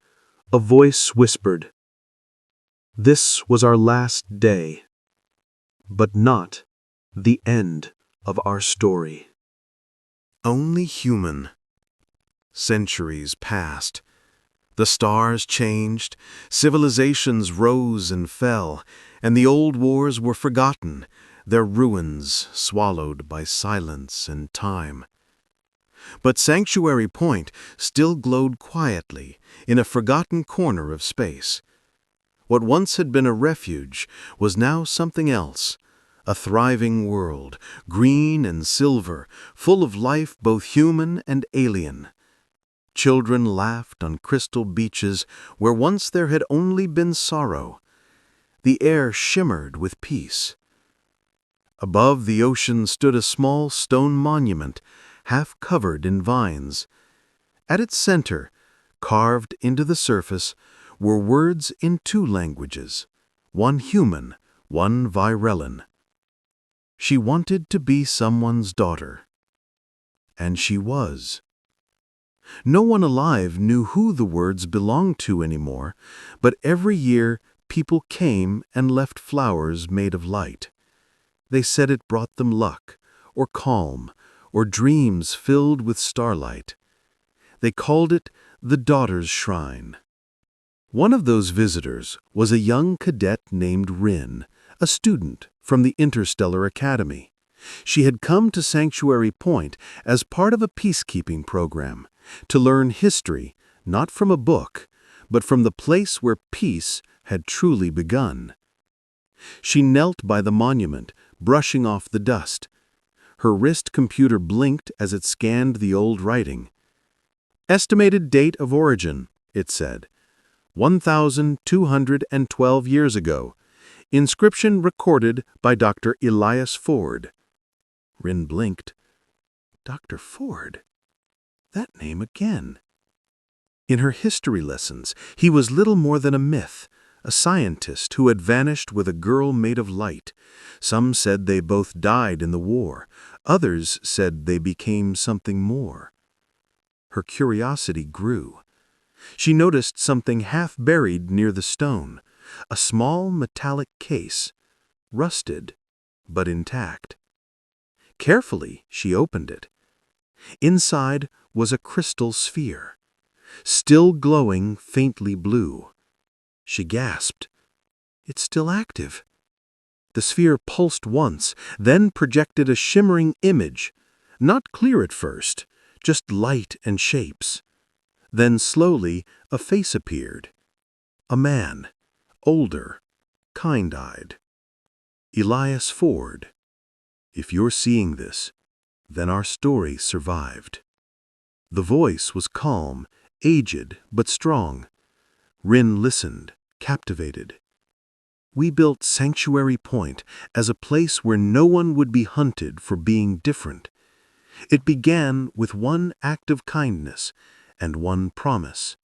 a voice whispered, "This was our last day, but not the end of our story." Only human. Centuries passed. The stars changed, civilizations rose and fell, and the old wars were forgotten, their ruins swallowed by silence and time. But Sanctuary Point still glowed quietly in a forgotten corner of space. What once had been a refuge was now something else, a thriving world, green and silver, full of life both human and alien. Children laughed on crystal beaches where once there had only been sorrow. The air shimmered with peace. Above the ocean stood a small stone monument, half covered in vines. At its center, carved into the surface, were words in two languages, one human, one Virellan. She wanted to be someone's daughter. And she was. No one alive knew who the words belonged to anymore, but every year people came and left flowers made of light. They said it brought them luck, or calm, or dreams filled with starlight. They called it the Daughter's Shrine. One of those visitors was a young cadet named Rin, a student from the Interstellar Academy. She had come to Sanctuary Point as part of a peacekeeping program, to learn history, not from a book, but from the place where peace had truly begun. She knelt by the monument, brushing off the dust. Her wrist computer blinked as it scanned the old writing. Estimated date of origin, it said. 1,212 years ago. Inscription recorded by Dr. Elias Ford. Rin blinked. Dr. Ford? That name again. In her history lessons, he was little more than a myth, a scientist who had vanished with a girl made of light. Some said they both died in the war. Others said they became something more. Her curiosity grew. She noticed something half buried near the stone, a small metallic case, rusted but intact. Carefully, she opened it. Inside was a crystal sphere, still glowing faintly blue. She gasped. It's still active. The sphere pulsed once, then projected a shimmering image, not clear at first, just light and shapes. Then slowly a face appeared. A man, older, kind-eyed. Elias Ford. If you're seeing this, then our story survived. The voice was calm, aged, but strong. Rin listened, captivated. We built Sanctuary Point as a place where no one would be hunted for being different. It began with one act of kindness and one promise.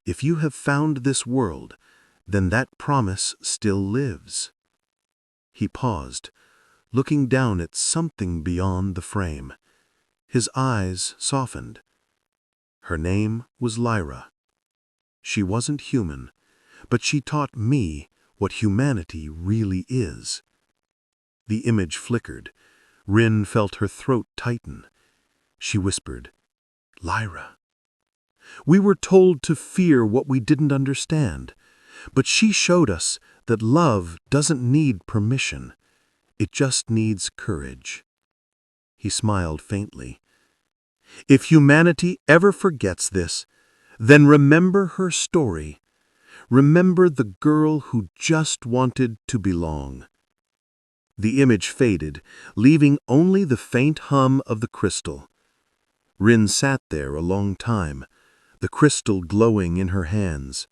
If you have found this world, then that promise still lives. He paused, looking down at something beyond the frame. His eyes softened. Her name was Lyra. She wasn't human, but she taught me what humanity really is. The image flickered. Rin felt her throat tighten. She whispered, Lyra. We were told to fear what we didn't understand, but she showed us that love doesn't need permission. It just needs courage. He smiled faintly. If humanity ever forgets this, then remember her story. Remember the girl who just wanted to belong. The image faded, leaving only the faint hum of the crystal. Rin sat there a long time, the crystal glowing in her hands.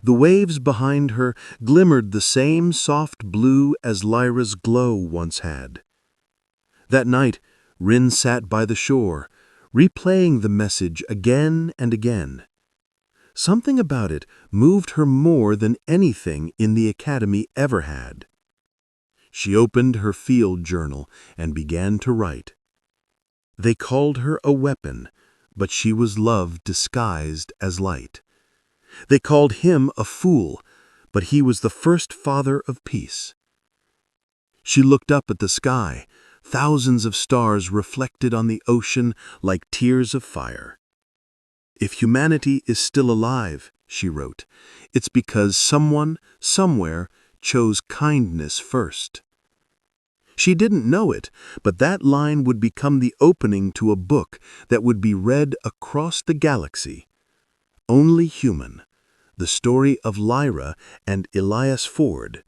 The waves behind her glimmered the same soft blue as Lyra's glow once had. That night, Rin sat by the shore, replaying the message again and again. Something about it moved her more than anything in the academy ever had. She opened her field journal and began to write. They called her a weapon, but she was love disguised as light. They called him a fool, but he was the first father of peace. She looked up at the sky, thousands of stars reflected on the ocean like tears of fire. If humanity is still alive, she wrote, it's because someone, somewhere, chose kindness first. She didn't know it, but that line would become the opening to a book that would be read across the galaxy. Only Human, the story of Lyra and Elias Ford.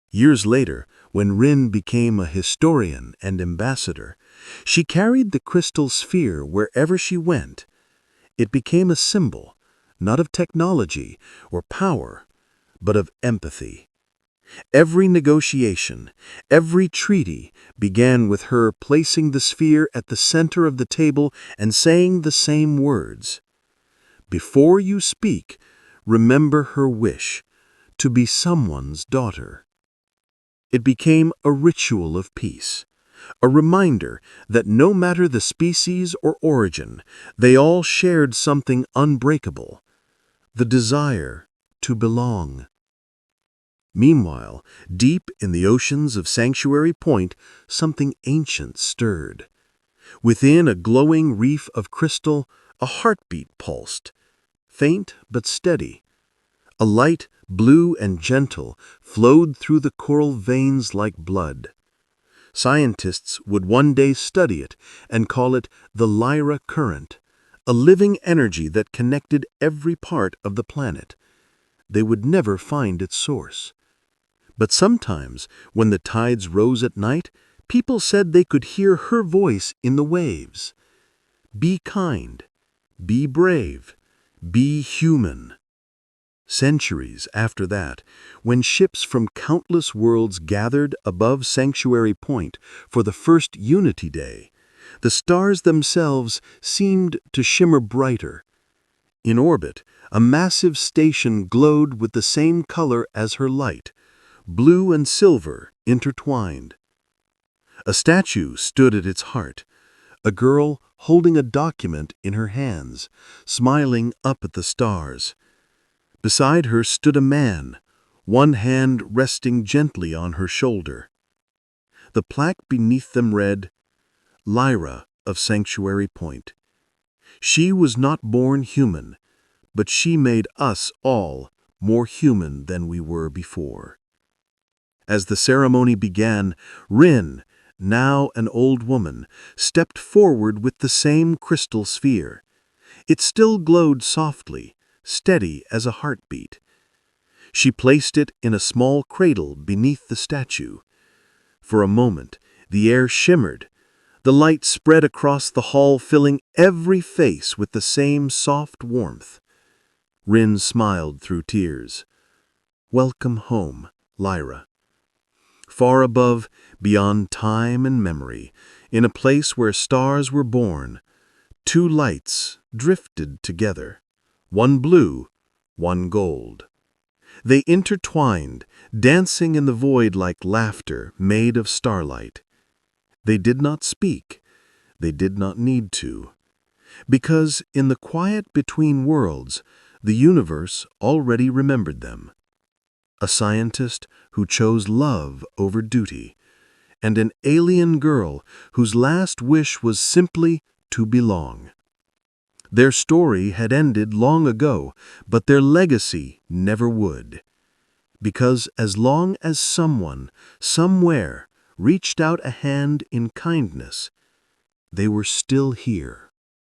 Years later, when Rin became a historian and ambassador, she carried the crystal sphere wherever she went. It became a symbol, not of technology or power, but of empathy. Every negotiation, every treaty began with her placing the sphere at the center of the table and saying the same words. Before you speak, remember her wish, to be someone's daughter. It became a ritual of peace, a reminder that no matter the species or origin, they all shared something unbreakable, the desire to belong. Meanwhile, deep in the oceans of Sanctuary Point, something ancient stirred. Within a glowing reef of crystal, a heartbeat pulsed, faint but steady, A light, blue and gentle, flowed through the coral veins like blood. Scientists would one day study it and call it the Lyra current, a living energy that connected every part of the planet. They would never find its source. But sometimes, when the tides rose at night, people said they could hear her voice in the waves. Be kind, be brave, be human. Centuries after that, when ships from countless worlds gathered above Sanctuary Point for the first Unity Day, the stars themselves seemed to shimmer brighter. In orbit, a massive station glowed with the same color as her light, blue and silver intertwined. A statue stood at its heart, a girl holding a document in her hands, smiling up at the stars. Beside her stood a man, one hand resting gently on her shoulder. The plaque beneath them read, Lyra of Sanctuary Point. She was not born human, but she made us all more human than we were before. As the ceremony began, Rin, now an old woman, stepped forward with the same crystal sphere. It still glowed softly, steady as a heartbeat. She placed it in a small cradle beneath the statue. For a moment, the air shimmered. The light spread across the hall, filling every face with the same soft warmth. Rin smiled through tears. Welcome home, Lyra. Far above, beyond time and memory, in a place where stars were born, two lights drifted together. One blue, one gold. They intertwined, dancing in the void like laughter made of starlight. They did not speak. They did not need to. Because in the quiet between worlds, the universe already remembered them. A scientist who chose love over duty, and an alien girl whose last wish was simply to belong. Their story had ended long ago, but their legacy never would. Because as long as someone, somewhere, reached out a hand in kindness, they were still here.